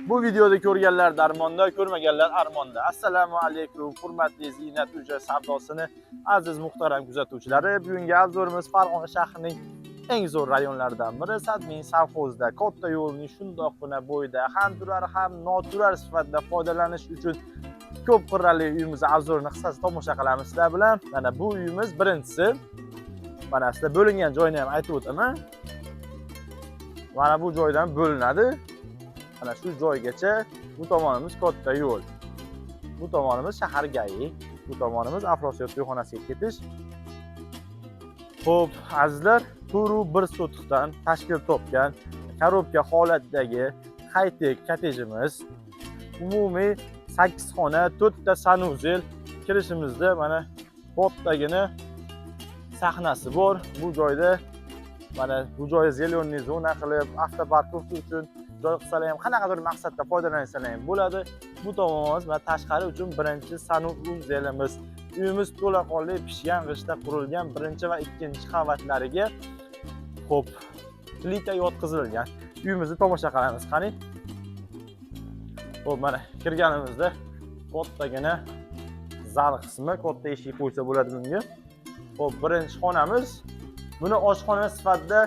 Bu videoda ko'rganlar darmonda, ko'rmaganlar armonda. Assalomu alaykum, hurmatli Ziynat uy-joy savdosini aziz muhtaram kuzatuvchilari. Bugungi obzorimiz Farg'ona shahrining eng zo'r rayonlaridan biri Sadmin savxozida katta yo'lning shundoqqina bo'yida ham turar ham noturar sifatida foydalanish uchun ko'p qirrali uyimizni obzorini qisqasi tomosha qilamiz sizlar bilan. Mana bu uyimiz birinchisi. Mana sizlar bo'lingan joyini ham aytib o'taman. Mana bu joydan bo'linadi. Mana shu joygacha bu tomonimiz katta yo'l. Bu tomonimiz shahar GAI, bu tomonimiz Afrosiyot to'yxonasiga ketish. Xo'p, azizlar, 4.1 sotixdan tashkil topgan korobka holatdagi high-tech kottejimiz. Umumiy 8 xona, 4 ta sanuzel. Kirishimizda mana kattagina sahnasi bor. Bu joyda mana bu joy zeleniy zona qilib, avtoparkovka uchun joy qilsalar ham qanaqadir maqsadda foydalansalar ham bo'ladi. Bu tomonimiz va tashqari uchun birinchi sanuzelimiz. Uyimiz to'laqonli pishgan g'ishtda qurilgan birinchi va ikkinchi qavatlariga xo'p, plita yotqizilgan. Uyimizni tomosha qilamiz, qani. Xo'p, mana kirganimizda kattagina zal qismi, katta eshik qo'ysa bo'ladi bunga. Xo'p, birinchi xonamiz. Buni oshxona sifatida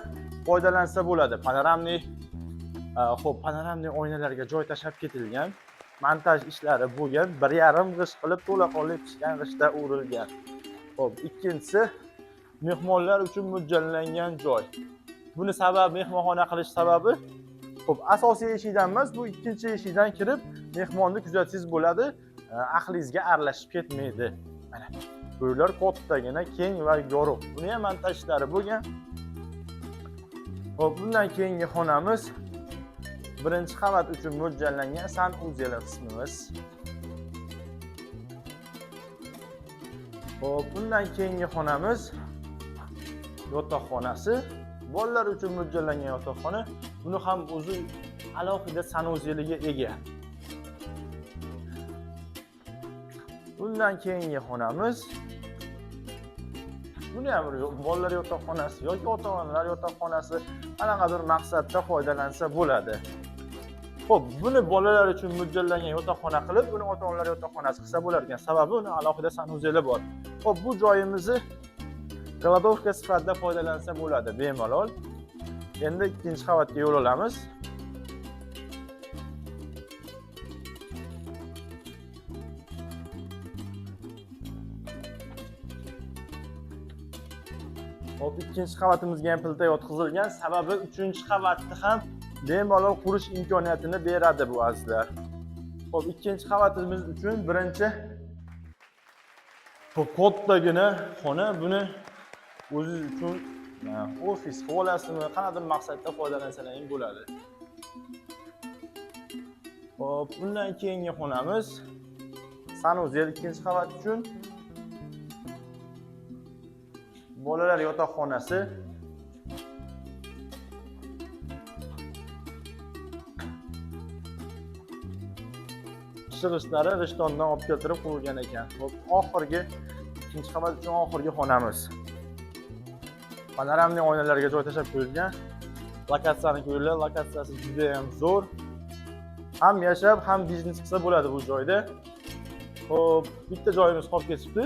foydalansa bo'ladi. Panoramli oynalarga joy tashlab ketilgan. Montaj ishlari bo'lgan, 1,5 g'isht qilib to'laqonli pishgan g'ishtda o'rilgan. Xo'p, ikkinchisi mehmonlar uchun mo'ljallangan joy. Buni sababi, mehmonxona qilish sababi, xo'p, asosiy eshikdan emas, bu ikkinchi eshikdan kirib mehmonni kuzatsangiz bo'ladi. Aqlingizga aralashib ketmaydi. Mana uylar kattagina, keng va yorug'. Buni ham montaj ishlari bo'lgan. Xo'p, bundan keyingi xonamiz birinchi qavat uchun mo'ljallangan sanuzel qismimiz. Xo'p, bundan keyingi xonamiz yotoqxonasi. Bolalar uchun mo'ljallangan yotoqxona. Buni ham o'zi alohida sanuzeliga ega. Bundan keyingi xonamiz. Buni ham bolalar yotoqxonasi yoki ota-onalar yotoqxonasi qanaqadir maqsadda foydalansa bo'ladi. Xo'p, buni bolalar uchun mo'ljallangan yotoqxona qilib, buni ota-onalar yotoqxonasi qilsa bo'lar ekan. Sababi uni alohida sanuzeli bor. Xo'p, bu joyimizni kladovka sifatida foydalansa bo'ladi bemalol. Endi ikkinchi qavatga yo'l olamiz. Xo'p, ikkinchi qavatimizga ham plita yotqizilgan. Sababi 3-qavatni ham bemalol qurish imkoniyatini beradi bu azizlar. Xo'p, ikkinchi qavatimiz uchun birinchi kattagina xona. Buni o'ziz uchun ofis qilib olasizmi, qanaqadir maqsadda foydalansalar ham bo'ladi. Xo'p, bundan keyingi xonamiz sanuzel ikkinchi qavat uchun. Bolalar yotoqxonasi. Shig'ishlari Rishtondan olib keltirib qo'yilgan ekan. Xo'p, oxirgi ikkinchi qavat uchun oxirgi xonamiz. Panoramli oynalarga joy tashlab qo'yilgan. Lokatsiyani ko'ringlar, lokatsiyasi juda ham zo'r. Ham yashab, ham biznes qilsa bo'ladi bu joyda. Xo'p, bitta joyimiz qolib ketibdi.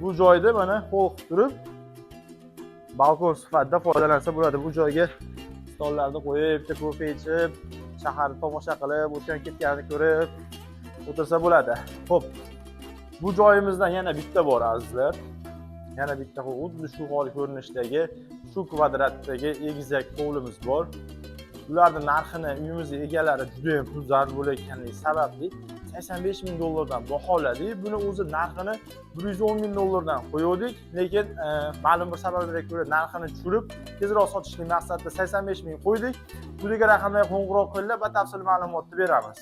Bu joyda mana qo'l qilib turib balkon sifatida foydalansa bo'ladi. Bu joyga stollarni qo'yib, bitta kofe ichib, shaharni tomosha qilib, o'tgan ketganini ko'rib o'tirsa bo'ladi. Xo'p, bu joyimizdan yana bitta bor azizlar. Yana bitta xuddi shu xol ko'rinishdagi, shu kvadratdagi egizak hovlimiz bor. Ularning narxini uyimizning egalari juda ham pulzar bo'layotganligi sababli $85,000 baholadi. Buni o'zi narxini $110,000 qo'ydik, lekin ma'lum bir sabablarga ko'ra narxini tushirib, tezroq sotishlik maqsadida 85,000 qo'ydik. Quyidagi raqamlarga qo'ng'iroq qilib, batafsil ma'lumotni beramiz.